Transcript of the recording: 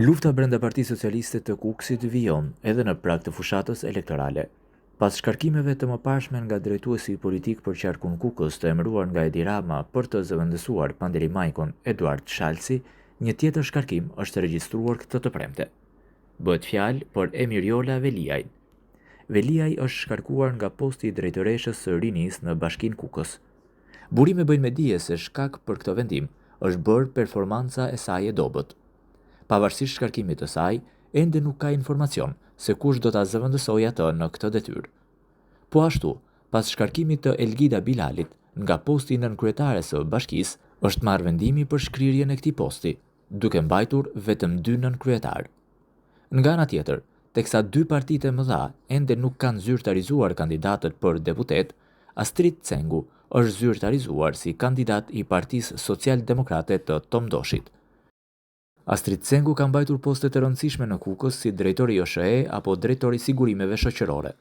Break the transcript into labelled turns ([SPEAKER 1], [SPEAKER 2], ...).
[SPEAKER 1] Lufta brenda Partisë Socialiste të Kukësit vijon edhe në prag të fushatës elektorale. Pas shkarkimeve të mëparshme nga drejtuesi politik për qarkun Kukës të emëruar nga Edi Rama për të zëvendësuar panderimaikun Eduard Shalci, një tjetër shkarkim është regjistruar këtë të premte. Bëhet fjalë për Emirjola Veliaj. Veliaj është shkarkuar nga posti i drejtoreshës së rinis në Bashkinë Kukës. Burime bëjnë me dije se shkak për këtë vendim është bërë performanca e saj e dobët. Pavarësisht shkarkimit të saj, ende nuk ka informacion se kush do ta zëvendësojë atë në këtë detyrë. Po ashtu, pas shkarkimit të Elgida Bilalit nga posti nënkryetare së bashkisë, është marrë vendimi për shkrirjen e këtij posti, duke mbajtur vetëm 2 nënkryetar. Nga ana tjetër, teksa 2 partitë e mëdha ende nuk kanë zyrtarizuar kandidatët për deputet, Astrid Cengu është zyrtarizuar si kandidat i Partisë Social-Demokrate të Tomdoshit. Astrid Cengu ka mbajtur poste të rëndësishme në Kukës si drejtori OSHE apo drejtori sigurimeve shoqërore.